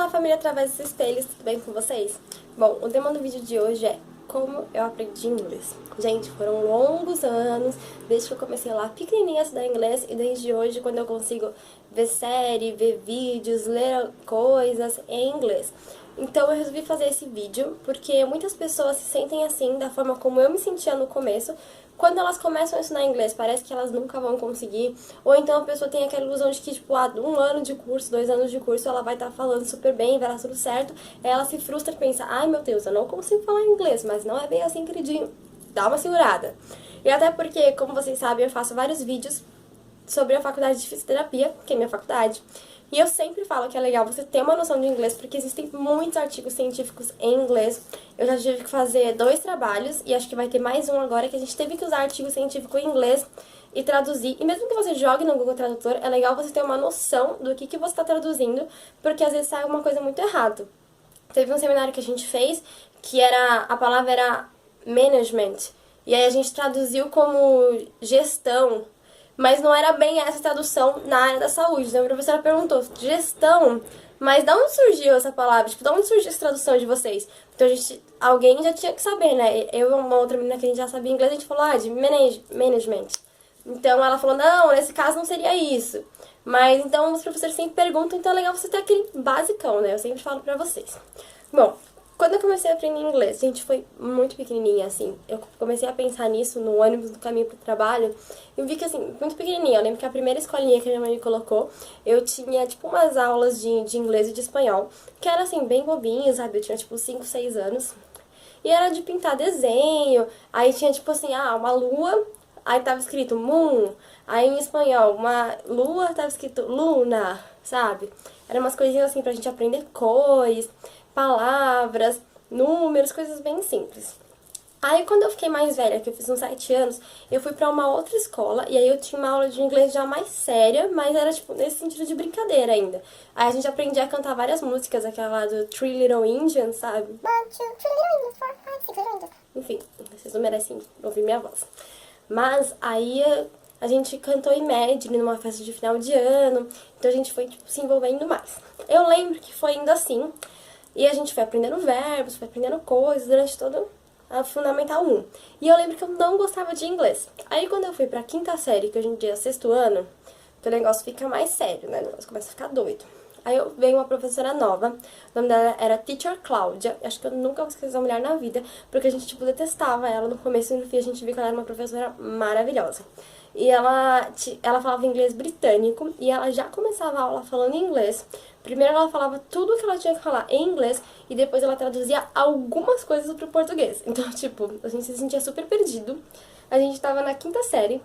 Olá família através dos espelhos, tudo bem com vocês? Bom, o tema do vídeo de hoje é como eu aprendi inglês. Gente, foram longos anos desde que eu comecei lá pequenininha a estudar inglês e desde hoje quando eu consigo ver série, ver vídeos, ler coisas em inglês. Então eu resolvi fazer esse vídeo porque muitas pessoas se sentem assim, da forma como eu me sentia no começo. Quando elas começam a ensinar inglês, parece que elas nunca vão conseguir. Ou então a pessoa tem aquela ilusão de que, tipo, 1 ano de curso, 2 anos de curso, ela vai estar falando super bem, vai dar tudo certo. Aí ela se frustra e pensa, ai meu Deus, eu não consigo falar inglês, mas não é bem assim, queridinho. Dá uma segurada. E até porque, como vocês sabem, eu faço vários vídeos sobre a faculdade de fisioterapia, que é minha faculdade. E eu sempre falo que é legal você ter uma noção de inglês, porque existem muitos artigos científicos em inglês. Eu já tive que fazer 2 trabalhos, e acho que vai ter mais um agora, que a gente teve que usar artigo científico em inglês e traduzir. E mesmo que você jogue no Google Tradutor, é legal você ter uma noção do que você está traduzindo, porque às vezes sai alguma coisa muito errada. Teve um seminário que a gente fez, que a palavra era management, e aí a gente traduziu como gestão, mas não era bem essa tradução na área da saúde. Então a professora perguntou, gestão, mas de onde surgiu essa palavra? Tipo, de onde surgiu essa tradução de vocês? Então alguém já tinha que saber, né? Eu e uma outra menina que a gente já sabia inglês, a gente falou, de management. Então ela falou, não, nesse caso não seria isso. Mas então os professores sempre perguntam, então é legal você ter aquele basicão, né? Eu sempre falo pra vocês. Bom, quando eu comecei a aprender inglês, gente, foi muito pequenininha, assim. Eu comecei a pensar nisso no ônibus, no caminho pro trabalho. Eu vi que, assim, muito pequenininha. Eu lembro que a primeira escolinha que a minha mãe me colocou, eu tinha, tipo, umas aulas de inglês e de espanhol, que era, assim, bem bobinho, sabe? Eu tinha, tipo, 5, 6 anos. E era de pintar desenho. Aí tinha, tipo, assim, uma lua, aí tava escrito moon. Aí em espanhol, uma lua, tava escrito luna, sabe? Eram umas coisinhas, assim, pra gente aprender cores, palavras, números, coisas bem simples. Aí quando eu fiquei mais velha, que eu fiz uns 7 anos, eu fui pra uma outra escola, e aí eu tinha uma aula de inglês já mais séria, mas era tipo nesse sentido de brincadeira ainda. Aí a gente aprendia a cantar várias músicas, aquela lá do Three Little Indians, sabe? 1, 2, 3 Little Indians, 4, 5, 6 Little Indians. Enfim, vocês não merecem ouvir minha voz. Mas aí a gente cantou Imagine numa festa de final de ano, então a gente foi tipo, se envolvendo mais. Eu lembro que foi indo assim. E a gente foi aprendendo verbos, foi aprendendo coisas durante todo a Fundamental 1. E eu lembro que eu não gostava de inglês. Aí quando eu fui pra 5ª série, que hoje em dia é 6º ano, que o negócio fica mais sério, né? O negócio começa a ficar doido. Aí eu veio uma professora nova, o nome dela era Teacher Cláudia. Acho que eu nunca vou esquecer essa mulher na vida, porque a gente, tipo, detestava ela no começo e no fim a gente viu que ela era uma professora maravilhosa. E ela falava inglês britânico e ela já começava a aula falando inglês. Primeiro ela falava tudo o que ela tinha que falar em inglês e depois ela traduzia algumas coisas pro português. Então, tipo, a gente se sentia super perdido. A gente tava na 5ª série.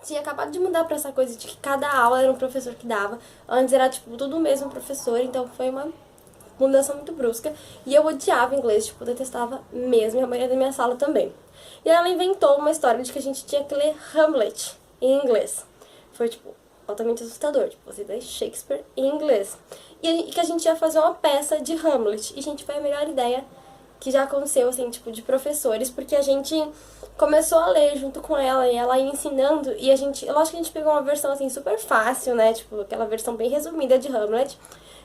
Tinha acabado de mudar pra essa coisa de que cada aula era um professor que dava. Antes era, tipo, tudo o mesmo professor, então foi uma mudança muito brusca. E eu odiava inglês, tipo, detestava mesmo, e a maioria da minha sala também. E ela inventou uma história de que a gente tinha que ler Hamlet em inglês. Foi, tipo, altamente assustador. Tipo, você lê Shakespeare em inglês. E que a gente ia fazer uma peça de Hamlet. E, gente, foi a melhor ideia que já aconteceu, assim, tipo, de professores, porque a gente começou a ler junto com ela, e ela ia ensinando, e eu acho que a gente pegou uma versão, assim, super fácil, né, tipo, aquela versão bem resumida de Hamlet,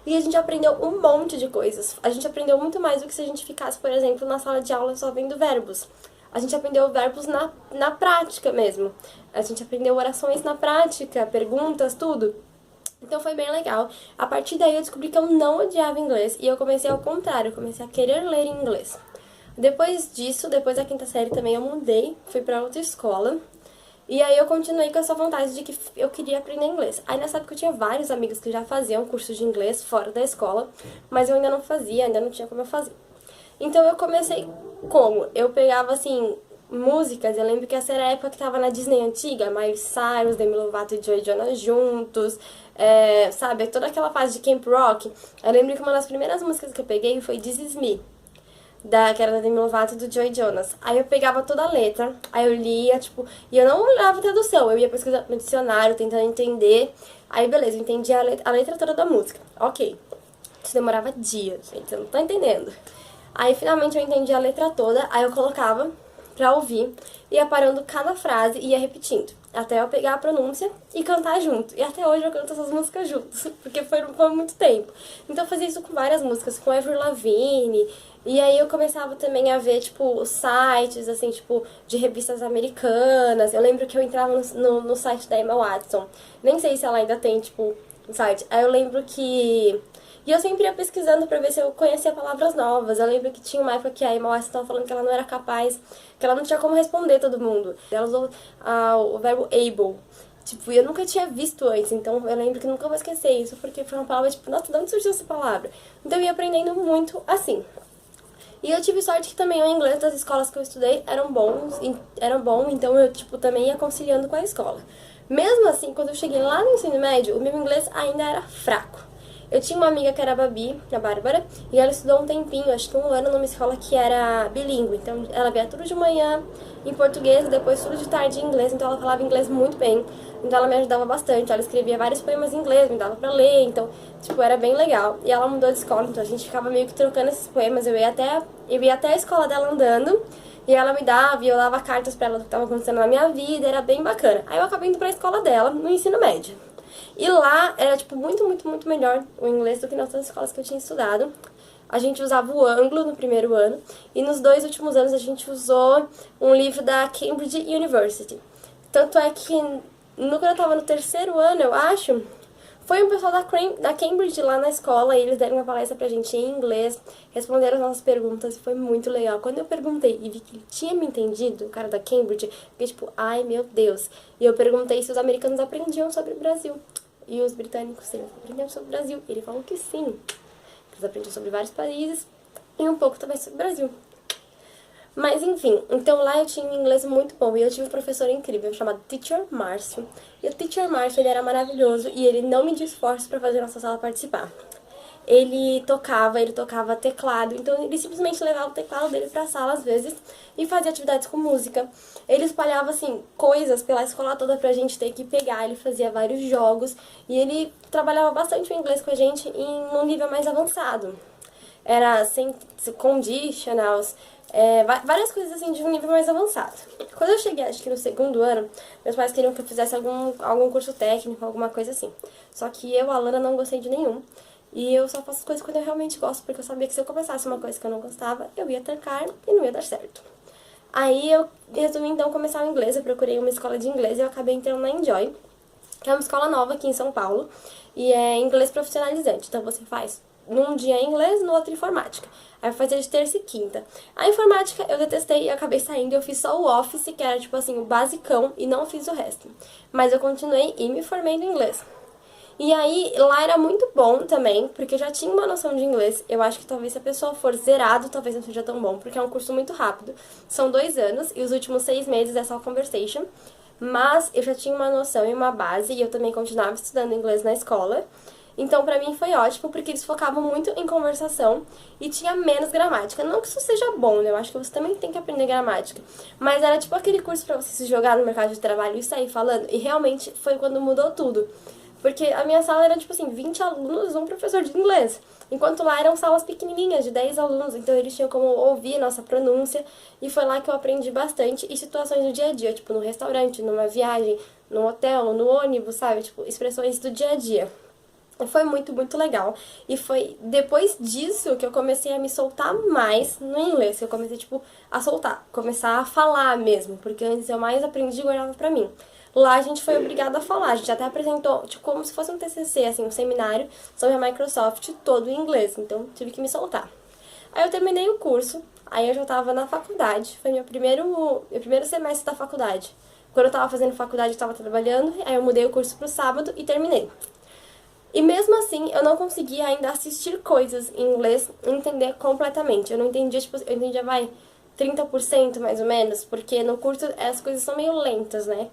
e a gente aprendeu um monte de coisas. A gente aprendeu muito mais do que se a gente ficasse, por exemplo, na sala de aula só vendo verbos. A gente aprendeu verbos na prática mesmo. A gente aprendeu orações na prática, perguntas, tudo. Então foi bem legal. A partir daí eu descobri que eu não odiava inglês e eu comecei ao contrário, eu comecei a querer ler em inglês. Depois disso, depois da 5ª série também eu mudei, fui pra outra escola. E aí eu continuei com essa vontade de que eu queria aprender inglês. Aí nessa época eu tinha vários amigos que já faziam curso de inglês fora da escola, mas eu ainda não fazia, ainda não tinha como eu fazer. Então eu comecei como? Eu pegava assim músicas, eu lembro que essa era a época que tava na Disney antiga, Miley Cyrus, Demi Lovato e Joy Jonas juntos, sabe, toda aquela fase de Camp Rock. Eu lembro que uma das primeiras músicas que eu peguei foi This Is Me, que era da Demi Lovato e do Joy Jonas. Aí eu pegava toda a letra, aí eu lia, tipo, e eu não olhava a tradução, eu ia pesquisar no dicionário, tentando entender. Aí beleza, eu entendi a letra toda da música. Ok, isso demorava dias, gente, você não tá entendendo. Aí finalmente eu entendi a letra toda, aí eu colocava pra ouvir, ia parando cada frase e ia repetindo. até eu pegar a pronúncia e cantar junto. E até hoje eu canto essas músicas juntos, porque foi muito tempo. Então eu fazia isso com várias músicas, com Avril Lavigne. E aí eu começava também a ver, tipo, sites, assim, tipo, de revistas americanas. Eu lembro que eu entrava no site da Emma Watson. Nem sei se ela ainda tem, tipo, um site. Aí eu lembro que... E eu sempre ia pesquisando pra ver se eu conhecia palavras novas. Eu lembro que tinha uma época que a Emma Watson tava falando que ela não era capaz, que ela não tinha como responder todo mundo. Ela usou o verbo able. Tipo, eu nunca tinha visto antes, então eu lembro que nunca vou esquecer isso, porque foi uma palavra, tipo, nossa, de onde surgiu essa palavra? Então eu ia aprendendo muito assim. E eu tive sorte que também o inglês das escolas que eu estudei eram bons, então eu, tipo, também ia conciliando com a escola. Mesmo assim, quando eu cheguei lá no ensino médio, o meu inglês ainda era fraco. Eu tinha uma amiga que era a Babi, a Bárbara, e ela estudou um tempinho, acho que um ano, numa escola que era bilíngue. Então ela via tudo de manhã em português e depois tudo de tarde em inglês, então ela falava inglês muito bem. Então ela me ajudava bastante, ela escrevia vários poemas em inglês, me dava pra ler, então, tipo, era bem legal. E ela mudou de escola, então a gente ficava meio que trocando esses poemas, eu ia até a escola dela andando, e ela me dava, e eu dava cartas pra ela do que estava acontecendo na minha vida, era bem bacana. Aí eu acabei indo pra escola dela, no ensino médio. E lá era, tipo, muito melhor o inglês do que nas outras escolas que eu tinha estudado. A gente usava o Anglo no primeiro ano, e nos 2 últimos anos a gente usou um livro da Cambridge University. Tanto é que, quando eu tava no terceiro ano, eu acho, foi um pessoal da Cambridge lá na escola, e eles deram uma palestra pra gente em inglês, responderam as nossas perguntas, e foi muito legal. Quando eu perguntei e vi que ele tinha me entendido, o cara da Cambridge, fiquei tipo, ai meu Deus. E eu perguntei se os americanos aprendiam sobre o Brasil. E os britânicos, eles aprendiam sobre o Brasil. E ele falou que sim. Eles aprendiam sobre vários países e um pouco também sobre o Brasil. Mas enfim, então lá eu tinha um inglês muito bom e eu tive um professor incrível chamado Teacher Márcio. E o Teacher Márcio, ele era maravilhoso e ele não media esforços para fazer nossa sala participar. Ele tocava teclado, então ele simplesmente levava o teclado dele pra sala às vezes e fazia atividades com música. Ele espalhava, assim, coisas pela escola toda pra gente ter que pegar, ele fazia vários jogos e ele trabalhava bastante o inglês com a gente em um nível mais avançado. Era sem conditionals, várias coisas assim de um nível mais avançado. Quando eu cheguei, acho que no segundo ano, meus pais queriam que eu fizesse algum curso técnico, alguma coisa assim. Só que eu, a Alana, não gostei de nenhum. E eu só faço as coisas quando eu realmente gosto, porque eu sabia que se eu começasse uma coisa que eu não gostava, eu ia trancar e não ia dar certo. Aí eu resolvi então começar o inglês, eu procurei uma escola de inglês e eu acabei entrando na Enjoy, que é uma escola nova aqui em São Paulo, e é inglês profissionalizante. Então você faz num dia inglês, no outro informática. Aí eu fazia de terça e quinta. A informática eu detestei e acabei saindo, eu fiz só o Office, que era tipo assim, o basicão, e não fiz o resto. Mas eu continuei e me formei no inglês. E aí, lá era muito bom também, porque eu já tinha uma noção de inglês. Eu acho que talvez se a pessoa for zerado, talvez não seja tão bom, porque é um curso muito rápido. São 2 anos, e os últimos 6 meses é só conversation. Mas eu já tinha uma noção e uma base, e eu também continuava estudando inglês na escola. Então, pra mim foi ótimo, porque eles focavam muito em conversação e tinha menos gramática. Não que isso seja bom, né? Eu acho que você também tem que aprender gramática. Mas era tipo aquele curso pra você se jogar no mercado de trabalho e sair falando. E realmente foi quando mudou tudo. Porque a minha sala era, tipo assim, 20 alunos, um professor de inglês. Enquanto lá eram salas pequenininhas, de 10 alunos. Então eles tinham como ouvir a nossa pronúncia. E foi lá que eu aprendi bastante. E situações do dia a dia, tipo no restaurante, numa viagem, no hotel, no ônibus, sabe? Tipo, expressões do dia a dia. Foi muito legal. E foi depois disso que eu comecei a me soltar mais no inglês. Que eu comecei, tipo, a soltar. Começar a falar mesmo. Porque antes eu mais aprendi e guardava pra mim. Lá a gente foi obrigado a falar, a gente até apresentou, tipo, como se fosse um TCC, assim, um seminário sobre a Microsoft, todo em inglês, então tive que me soltar. Aí eu terminei o curso, aí eu já tava na faculdade, foi meu primeiro semestre da faculdade. Quando eu tava fazendo faculdade, eu tava trabalhando, aí eu mudei o curso pro sábado e terminei. E mesmo assim, eu não conseguia ainda assistir coisas em inglês e entender completamente. Eu não entendia, tipo, eu entendia, 30% mais ou menos, porque no curso as coisas são meio lentas, né?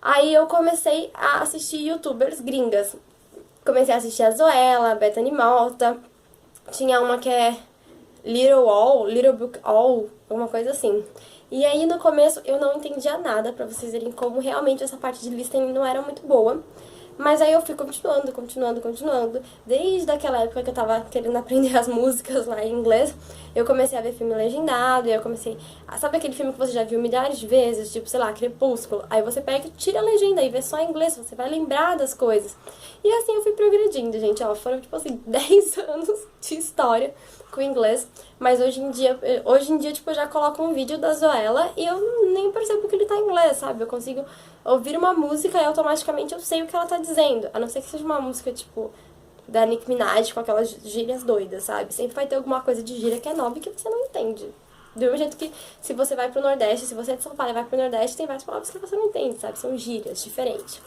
Aí eu comecei a assistir youtubers gringas. Comecei a assistir a Zoella, a Bethany Malta. Tinha uma que é Little Book All, alguma coisa assim. E aí no começo eu não entendia nada, pra vocês verem como realmente essa parte de listening não era muito boa. Mas aí eu fui continuando. Desde aquela época que eu tava querendo aprender as músicas lá em inglês, eu comecei a ver filme legendado, e eu comecei... Sabe aquele filme que você já viu milhares de vezes? Tipo, sei lá, Crepúsculo. Aí você pega e tira a legenda e vê só em inglês, você vai lembrar das coisas. E assim eu fui progredindo, gente. Ó, foram, tipo assim, 10 anos de história com inglês. Mas hoje em dia, tipo, eu já coloco um vídeo da Zoella e eu nem percebo que ele tá em inglês, sabe? Eu consigo ouvir uma música e automaticamente eu sei o que ela tá dizendo. A não ser que seja uma música, tipo, da Nicki Minaj com aquelas gírias doidas, sabe? Sempre vai ter alguma coisa de gíria que é nova e que você não entende. Do mesmo jeito que se você vai pro Nordeste, se você é de São Paulo e vai pro Nordeste, tem várias palavras que você não entende, sabe? São gírias diferentes.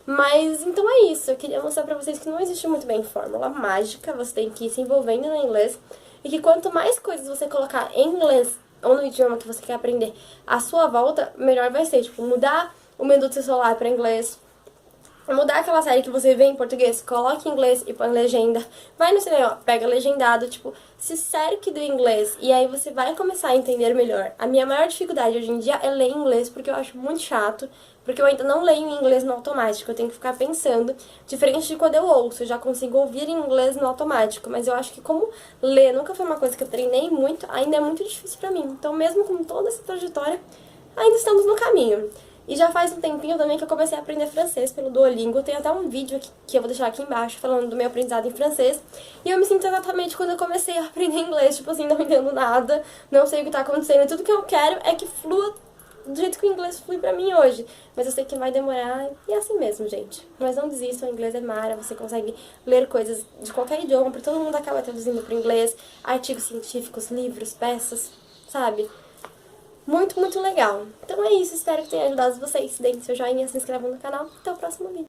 Mas, então é isso. Eu queria mostrar pra vocês que não existe muito bem fórmula mágica. Você tem que ir se envolvendo no inglês. E que quanto mais coisas você colocar em inglês ou no idioma que você quer aprender à sua volta, melhor vai ser. Tipo, mudar o menu do seu celular pra inglês. Mudar aquela série que você vê em português, coloque em inglês e põe legenda. Vai no cinema, pega legendado, tipo, se cerque do inglês. E aí você vai começar a entender melhor. A minha maior dificuldade hoje em dia é ler em inglês, porque eu acho muito chato. Porque eu ainda não leio em inglês no automático, eu tenho que ficar pensando. Diferente de quando eu ouço, eu já consigo ouvir em inglês no automático. Mas eu acho que como ler nunca foi uma coisa que eu treinei muito, ainda é muito difícil pra mim. Então mesmo com toda essa trajetória, ainda estamos no caminho. E já faz um tempinho também que eu comecei a aprender francês pelo Duolingo. Tem até um vídeo aqui, que eu vou deixar aqui embaixo falando do meu aprendizado em francês. E eu me sinto exatamente quando eu comecei a aprender inglês. Tipo assim, não entendo nada, não sei o que tá acontecendo. E tudo que eu quero é que flua do jeito que o inglês flui pra mim hoje. Mas eu sei que vai demorar e é assim mesmo, gente. Mas não desistam, o inglês é mara. Você consegue ler coisas de qualquer idioma, porque todo mundo acaba traduzindo pro inglês. Artigos científicos, livros, peças, sabe? Muito, muito legal. Então é isso, espero que tenha ajudado vocês. Deem seu joinha, se inscrevam no canal. Até o próximo vídeo.